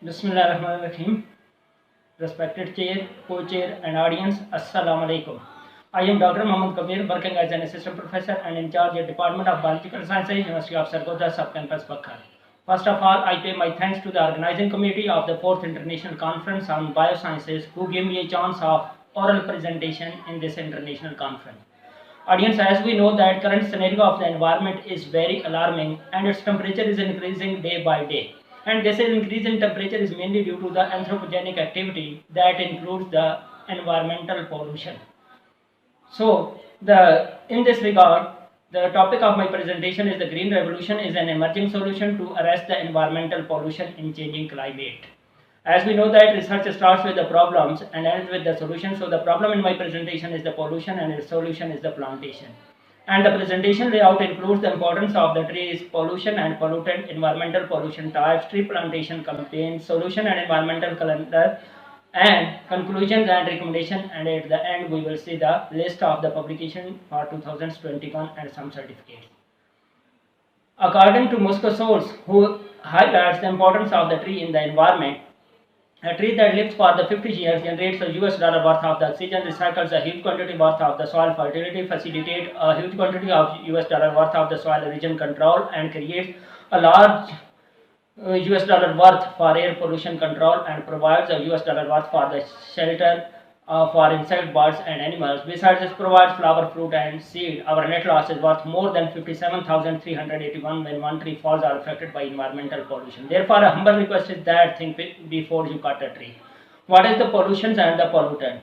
Bismillahirrahmanirrahim. Respected chair, co-chair and audience, Assalamu alaikum. I am Dr. Mohammad Kabir, working as an assistant professor and in charge of Department of Biological Sciences, University of Sargodha, Sub-Campus, Bakkar. First of all, I pay my thanks to the organizing committee of the 4th International Conference on Biosciences who gave me a chance of oral presentation in this international conference. Audience, as we know that current scenario of the environment is very alarming and its temperature is increasing day by day. And this increase in temperature is mainly due to the anthropogenic activity that includes the environmental pollution. So, in this regard, the topic of my presentation is the green revolution is an emerging solution to arrest the environmental pollution in changing climate. As we know that research starts with the problems and ends with the solution. So the problem in my presentation is the pollution and its solution is the plantation. And the presentation layout includes the importance of the trees, pollution and pollutant, environmental pollution types, tree plantation campaign, solution and environmental calendar, and conclusions and recommendation. And at the end, we will see the list of the publication for 2021 and some certificates. According to Moscow Source, who highlights the importance of the tree in the environment, a tree that lives for the 50 years generates a US dollar worth of the oxygen, recycles a huge quantity worth of the soil fertility, facilitates a huge quantity of US dollar worth of the soil erosion control, and creates a large US dollar worth for air pollution control, and provides a US dollar worth for the shelter for insect, birds, and animals. Besides, this provides flower, fruit, and seed. Our net loss is worth more than 57,381 when one tree falls are affected by environmental pollution. Therefore, a humble request is that think before you cut a tree. What is the pollutions and the pollutant?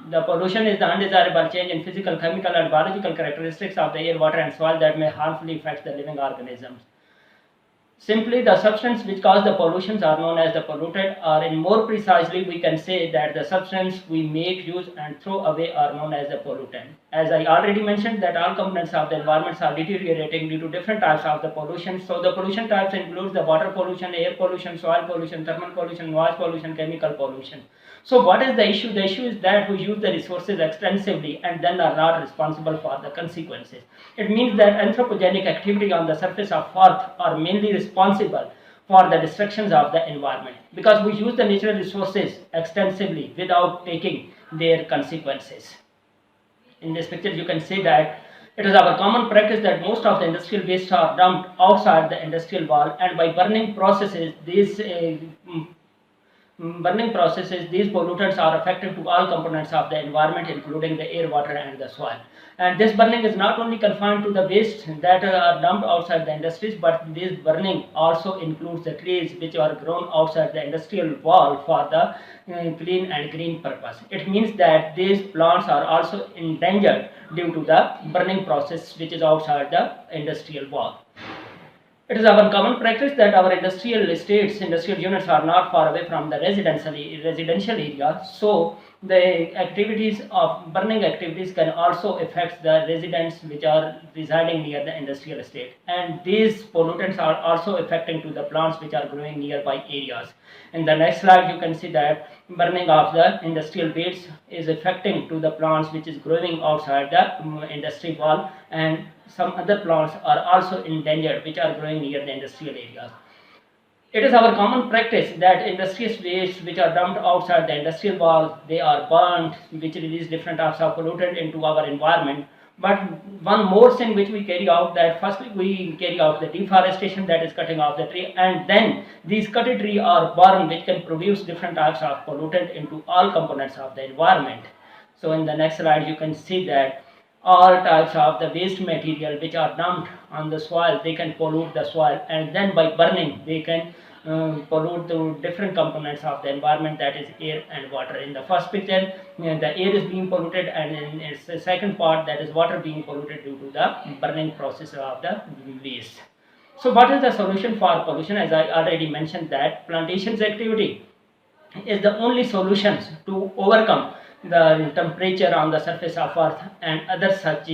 The pollution is the undesirable change in physical, chemical, and biological characteristics of the air, water, and soil that may harmfully affect the living organisms. Simply, the substance which cause the pollutions are known as the pollutant, or in more precisely, we can say that the substance we make, use, and throw away are known as the pollutant. As I already mentioned, that all components of the environments are deteriorating due to different types of the pollution. So, the pollution types includes the water pollution, air pollution, soil pollution, thermal pollution, noise pollution, chemical pollution. So, what is the issue? The issue is that we use the resources extensively and then are not responsible for the consequences. It means that anthropogenic activity on the surface of Earth are mainly responsible for the destructions of the environment because we use the natural resources extensively without taking their consequences. In this picture, you can see that it is our common practice that most of the industrial waste are dumped outside the industrial wall, and by burning processes, these pollutants are effective to all components of the environment, including the air, water, and the soil. And this burning is not only confined to the waste that are dumped outside the industries, but this burning also includes the trees which are grown outside the industrial wall for the clean and green purpose. It means that these plants are also endangered due to the burning process which is outside the industrial wall. It is our common practice that our industrial estates, industrial units are not far away from the residential area. So the activities of burning activities can also affect the residents which are residing near the industrial estate. And these pollutants are also affecting to the plants which are growing nearby areas. In the next slide, you can see that burning of the industrial waste is affecting to the plants which is growing outside the industry wall, and some other plants are also endangered which are growing near the industrial areas. It is our common practice that industrial waste which are dumped outside the industrial wall, they are burnt, which release different types of pollutant into our environment. But one more thing which we carry out, that firstly we carry out the deforestation, that is cutting off the tree, and then these cutted trees are burned, which can produce different types of pollutant into all components of the environment. So in the next slide you can see that all types of the waste material which are dumped on the soil, they can pollute the soil, and then by burning they can pollute the different components of the environment, that is air and water. In the first picture, the air is being polluted, and in its second part, that is water being polluted due to the burning process of the waste. So what is the solution for pollution? As I already mentioned, that plantations activity is the only solution to overcome the temperature on the surface of Earth and other such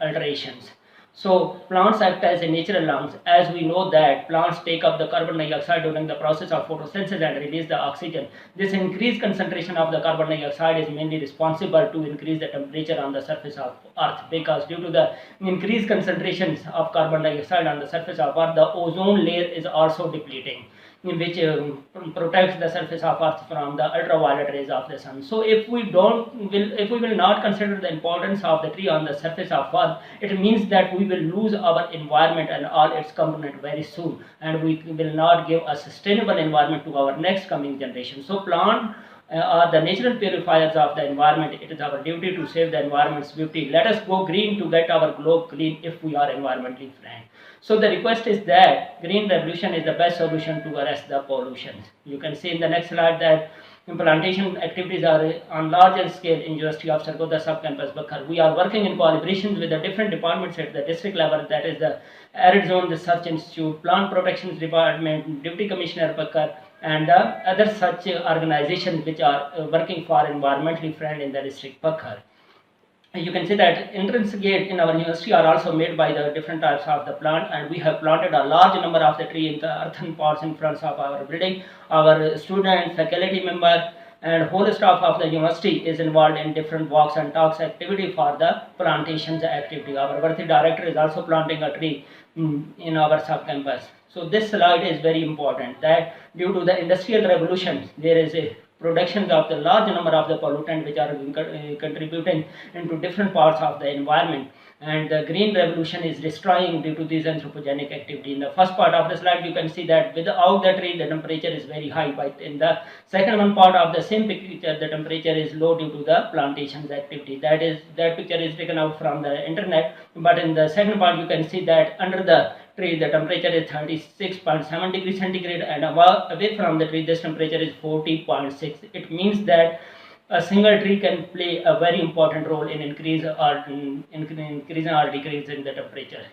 alterations. So plants act as a natural lungs. As we know that plants take up the carbon dioxide during the process of photosynthesis and release the oxygen. This increased concentration of the carbon dioxide is mainly responsible to increase the temperature on the surface of Earth, because due to the increased concentrations of carbon dioxide on the surface of Earth, the ozone layer is also depleting. which protects the surface of Earth from the ultraviolet rays of the sun. So if we will not consider the importance of the tree on the surface of Earth, it means that we will lose our environment and all its components very soon, and we will not give a sustainable environment to our next coming generation. So plant are the natural purifiers of the environment. It is our duty to save the environment's beauty. Let us go green to get our globe clean if we are environmentally friendly. So the request is that green revolution is the best solution to arrest the pollution. You can see in the next slide that implementation activities are on larger scale in University of Sargodha Sub-Campus Bakhar. We are working in collaboration with the different departments at the district level, that is the Arid Zone Research Institute, Plant Protection Department, Deputy Commissioner Bakhar, and other such organizations which are working for environmentally friendly in the district Bakhar. You can see that entrance gate in our university are also made by the different types of the plant, and we have planted a large number of the tree in the earthen pots in front of our building. Our student, faculty member, and whole staff of the university is involved in different walks and talks activity for the plantations activity. Our worthy director is also planting a tree in our sub-campus. So this slide is very important, that due to the industrial revolution, there is a production of the large number of the pollutant which are contributing into different parts of the environment, and the green revolution is destroying due to this anthropogenic activity. In the first part of the slide you can see that without the tree the temperature is very high, but in the second one part of the same picture the temperature is low due to the plantations activity. That picture is taken out from the internet, but in the second part you can see that under the tree the temperature is 36.7 degrees centigrade, and away from the tree this temperature is 40.6. It means that a single tree can play a very important role in increasing or decreasing the temperature.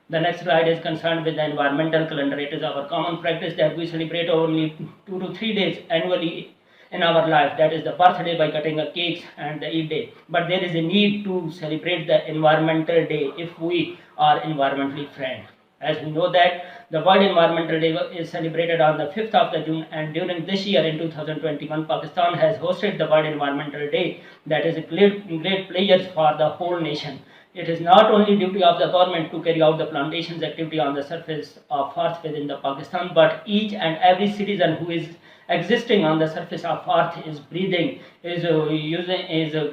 The next slide is concerned with the environmental calendar. It is our common practice that we celebrate only 2 to 3 days annually in our life, that is the birthday by cutting a cake and the Eid day. But there is a need to celebrate the environmental day if we are environmentally friendly. As we know that the World Environmental Day is celebrated on the 5th of the June, and during this year in 2021, Pakistan has hosted the World Environmental Day. That is a great pleasure for the whole nation. It is not only duty of the government to carry out the plantations activity on the surface of earth within the Pakistan, but each and every citizen who is existing on the surface of earth is breathing, is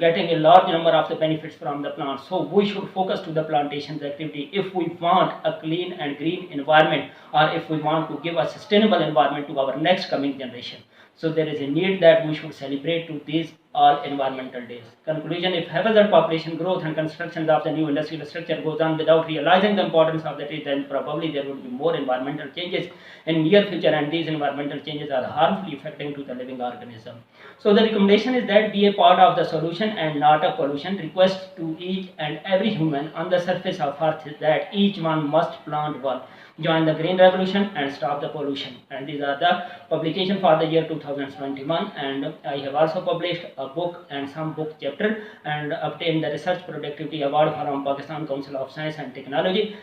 getting a large number of the benefits from the plants. So we should focus to the plantations activity if we want a clean and green environment, or if we want to give a sustainable environment to our next coming generation. So there is a need that we should celebrate to these all environmental days. Conclusion: if haphazard population growth and construction of the new industrial structure goes on without realizing the importance of the tree, then probably there will be more environmental changes in near future, and these environmental changes are harmfully affecting to the living organism. So the recommendation is that be a part of the solution and not a pollution. Request to each and every human on the surface of earth is that each one must plant one, join the green revolution and stop the pollution. And these are the publication for the year 2021, and I have also published a book and some book chapter and obtained the research productivity award from Pakistan Council of Science and Technology.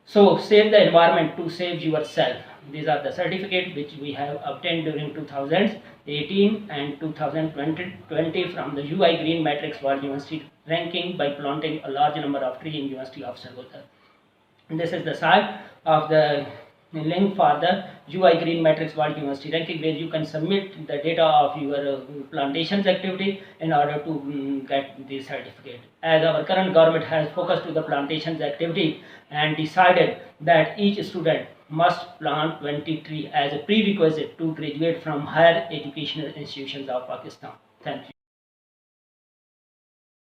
So save the environment to save yourself. These are the certificate which we have obtained during 2018 and 2020 from the UI Green Matrix World University ranking by planting a large number of trees in University of Sargodha. This is the site of the link for the UI Green Matrix World University ranking, where you can submit the data of your plantations activity in order to get the certificate. As our current government has focused to the plantations activity and decided that each student must plant 20 trees as a prerequisite to graduate from higher educational institutions of Pakistan. Thank you.